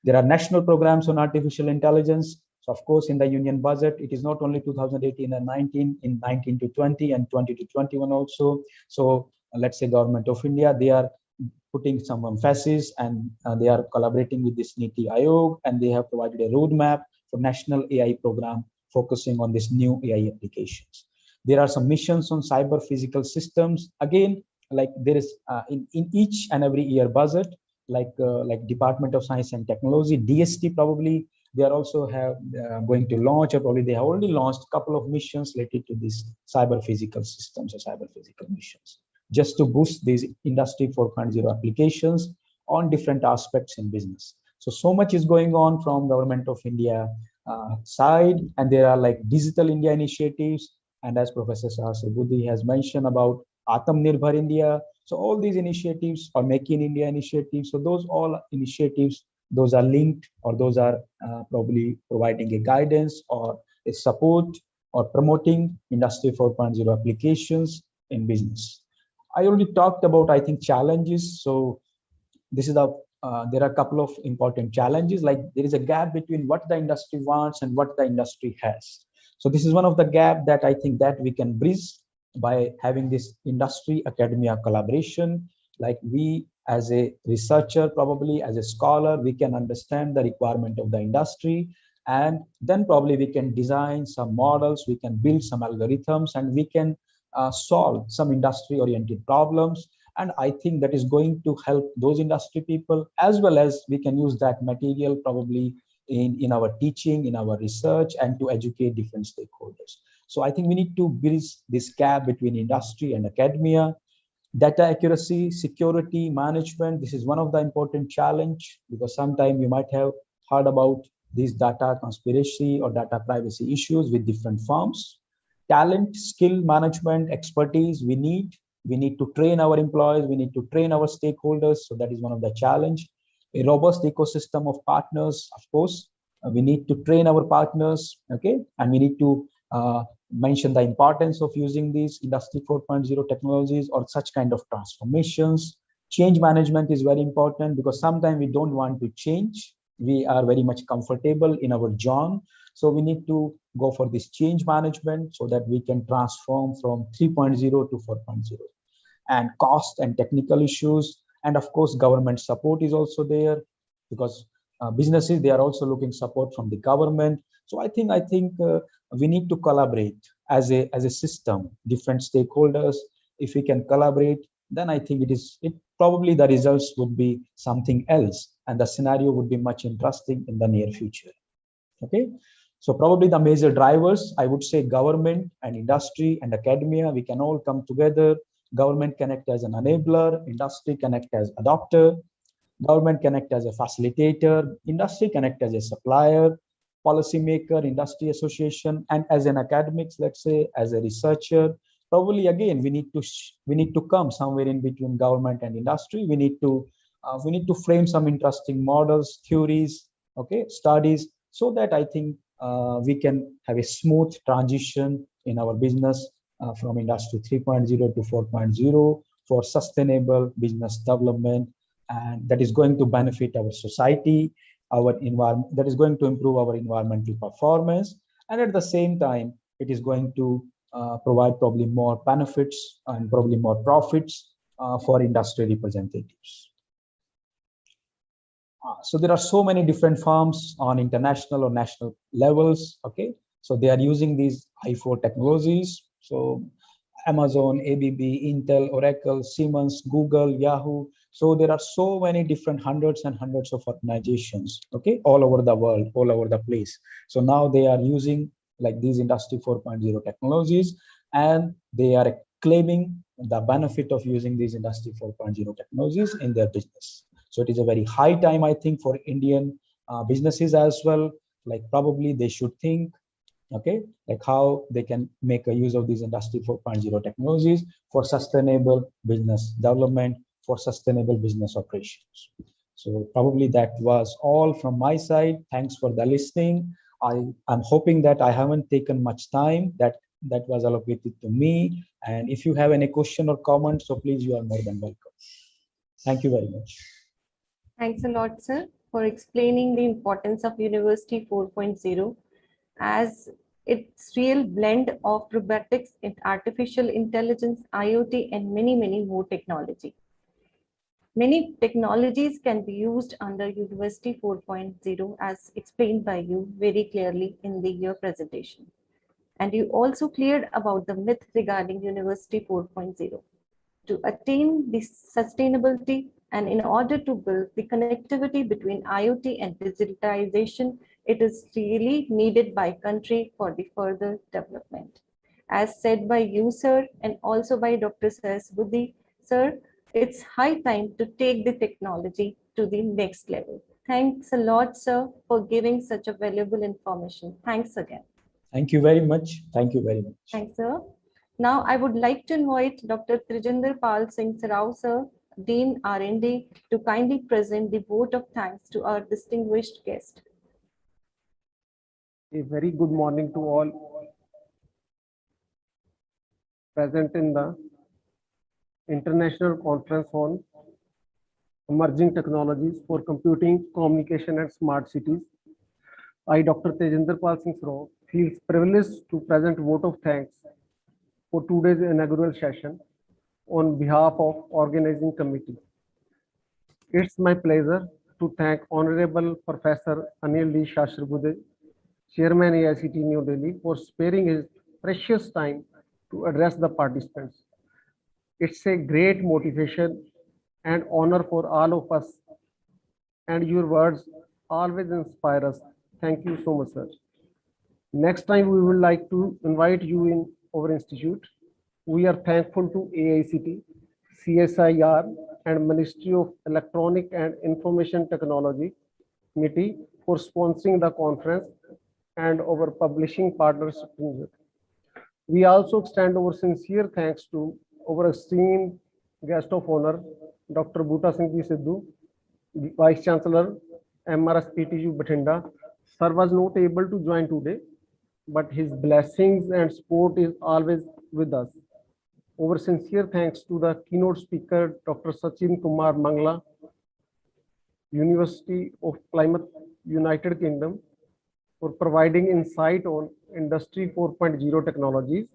There are national programs on artificial intelligence. So of course, in the union budget, it is not only 2018 and 19, in 19 to 20 and 20 to 21 also. So let's say Government of India, they are putting some emphasis, and they are collaborating with this NITI Aayog, and they have provided a roadmap for national AI program focusing on this new AI applications. There are some missions on cyber physical systems. Again, like there is in each and every year budget, like Department of Science and Technology, DST, probably they are also have going to launch, or probably they have already launched a couple of missions related to these cyber physical systems or cyber physical missions, just to boost these Industry 4.0 applications on different aspects in business. So much is going on from Government of India side, and there are like Digital India initiatives, and as Professor Sahasra Buddhe has mentioned about Atmanirbhar India. So all these initiatives are Make in India initiatives. So those all initiatives, those are linked, or those are probably providing a guidance or a support or promoting Industry 4.0 applications in business. I already talked about, I think, challenges. So this is there are a couple of important challenges, like there is a gap between what the industry wants and what the industry has. So this is one of the gap that I think that we can bridge by having this industry academia collaboration. Like we as a researcher, probably as a scholar, we can understand the requirement of the industry, and then probably we can design some models, we can build some algorithms, and we can solve some industry oriented problems. And I think that is going to help those industry people, as well as we can use that material probably in our teaching, in our research, and to educate different stakeholders. So I think we need to bridge this gap between industry and academia. Data accuracy, security, management, this is one of the important challenge, because sometimes you might have heard about these data conspiracy or data privacy issues with different firms. Talent, skill management, expertise, we need to train our employees, we need to train our stakeholders. So that is one of the challenge. A robust ecosystem of partners, of course, we need to train our partners, okay? And we need to mention the importance of using these Industry 4.0 technologies or such kind of transformations. Change management is very important, because sometimes we don't want to change. We are very much comfortable in our zone. So we need to go for this change management so that we can transform from 3.0 to 4.0. And cost and technical issues, and of course government support is also there, because businesses, they are also looking support from the government. So I think we need to collaborate as a system, different stakeholders. If we can collaborate, then I think it probably the results would be something else, and the scenario would be much interesting in the near future. Okay, so probably the major drivers, I would say government and industry and academia, we can all come together. Government can act as an enabler, industry can act as adopter, government can act as a facilitator, industry can act as a supplier, policymaker, industry association, and as an academics, let's say, as a researcher. Probably again, we need to come somewhere in between government and industry. We need to frame some interesting models, theories, okay, studies, so that I think we can have a smooth transition in our business from Industry 3.0 to 4.0 for sustainable business development, and that is going to benefit our society, our environment, that is going to improve our environmental performance, and at the same time, it is going to provide probably more benefits and probably more profits for industry representatives. So there are so many different firms on international or national levels. Okay, so they are using these i4 technologies. So Amazon, ABB, Intel, Oracle, Siemens, Google, Yahoo. So there are so many different hundreds and hundreds of organizations, okay, all over the world, all over the place. So now they are using like these Industry 4.0 technologies, and they are claiming the benefit of using these Industry 4.0 technologies in their business. So it is a very high time, I think, for Indian businesses as well. Like probably they should think, okay, like how they can make a use of these Industry 4.0 technologies for sustainable business development, for sustainable business operations. So probably that was all from my side. Thanks for the listening. I'm hoping that I haven't taken much time that was allocated to me. And if you have any question or comment, so please, you are more than welcome. Thank you very much. Thanks a lot, sir, for explaining the importance of University 4.0 as its real blend of robotics and artificial intelligence, IoT, and many, many more technology. Many technologies can be used under University 4.0 as explained by you very clearly in your presentation. And you also cleared about the myth regarding University 4.0. To attain this sustainability and in order to build the connectivity between IoT and digitization, it is really needed by country for the further development. As said by you, sir, and also by Dr. Sayasbuddin, sir, it's high time to take the technology to the next level. Thanks a lot, sir, for giving such a valuable information. Thanks again. Thank you very much. Thank you very much. Thanks, sir. Now, I would like to invite Dr. Trijinder Pal Singh Rao, sir, Dean R&D, to kindly present the vote of thanks to our distinguished guest. A very good morning to all present in the International Conference on Emerging Technologies for Computing, Communication and Smart Cities. I, Dr. Tejinder Pal Singh Rao, feels privileged to present vote of thanks for today's inaugural session on behalf of organizing committee. It's my pleasure to thank Honorable Professor Anil D. Shastri-Budhe, Chairman AICT New Delhi, for sparing his precious time to address the participants. It's a great motivation and honor for all of us, and your words always inspire us. Thank you so much, sir. Next time, we would like to invite you in our institute. We are thankful to AICT, CSIR, and Ministry of Electronic and Information Technology Committee for sponsoring the conference and our publishing partners. We also extend our sincere thanks to our esteemed guest of honor, Dr. Bhuta Singh Ji Sidhu, Vice Chancellor, MRSPTU Bathinda. Sir was not able to join today, but his blessings and support is always with us. Our sincere thanks to the keynote speaker, Dr. Sachin Kumar Mangla, University of Plymouth, United Kingdom, for providing insight on Industry 4.0 technologies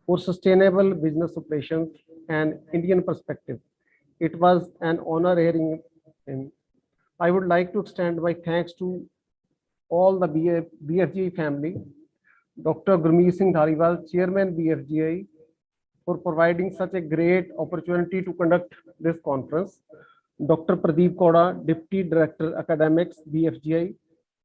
for sustainable business operations and Indian perspective. It was an honor hearing him. I would like to extend my thanks to all the BFGI family, Dr. Gurmeet Singh Dhaliwal, Chairman BFGI, for providing such a great opportunity to conduct this conference, Dr. Pradeep Koda, Deputy Director Academics, BFGI,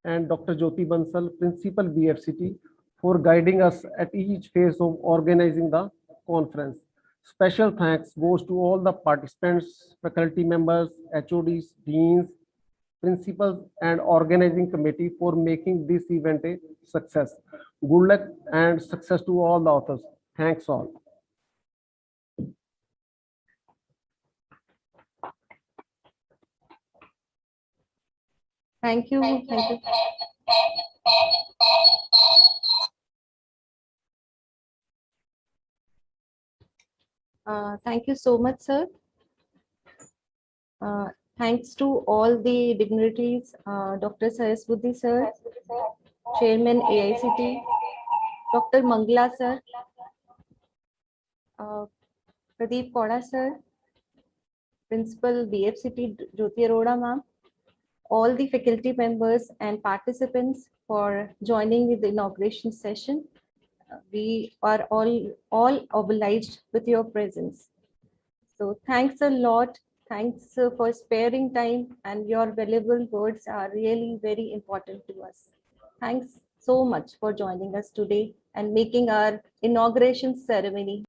and Dr. Jyoti Bansal, Principal BFCT, for guiding us at each phase of organizing the conference. Special thanks goes to all the participants, faculty members, HODs, deans, principals, and organizing committee for making this event a success. Good luck and success to all the authors. Thanks all. Thank you. Thank you. Thank you so much, sir. Thanks to all the dignitaries, Dr. Sayasbuddin sir, Chairman AICT, Dr. Mangla sir, Pradeep Koda sir, Principal BFCT Jyoti Arora ma'am, all the faculty members and participants for joining with the inauguration session. We are all obliged with your presence. So thanks a lot. Thanks for sparing time, and your valuable words are really very important to us. Thanks so much for joining us today and making our inauguration ceremony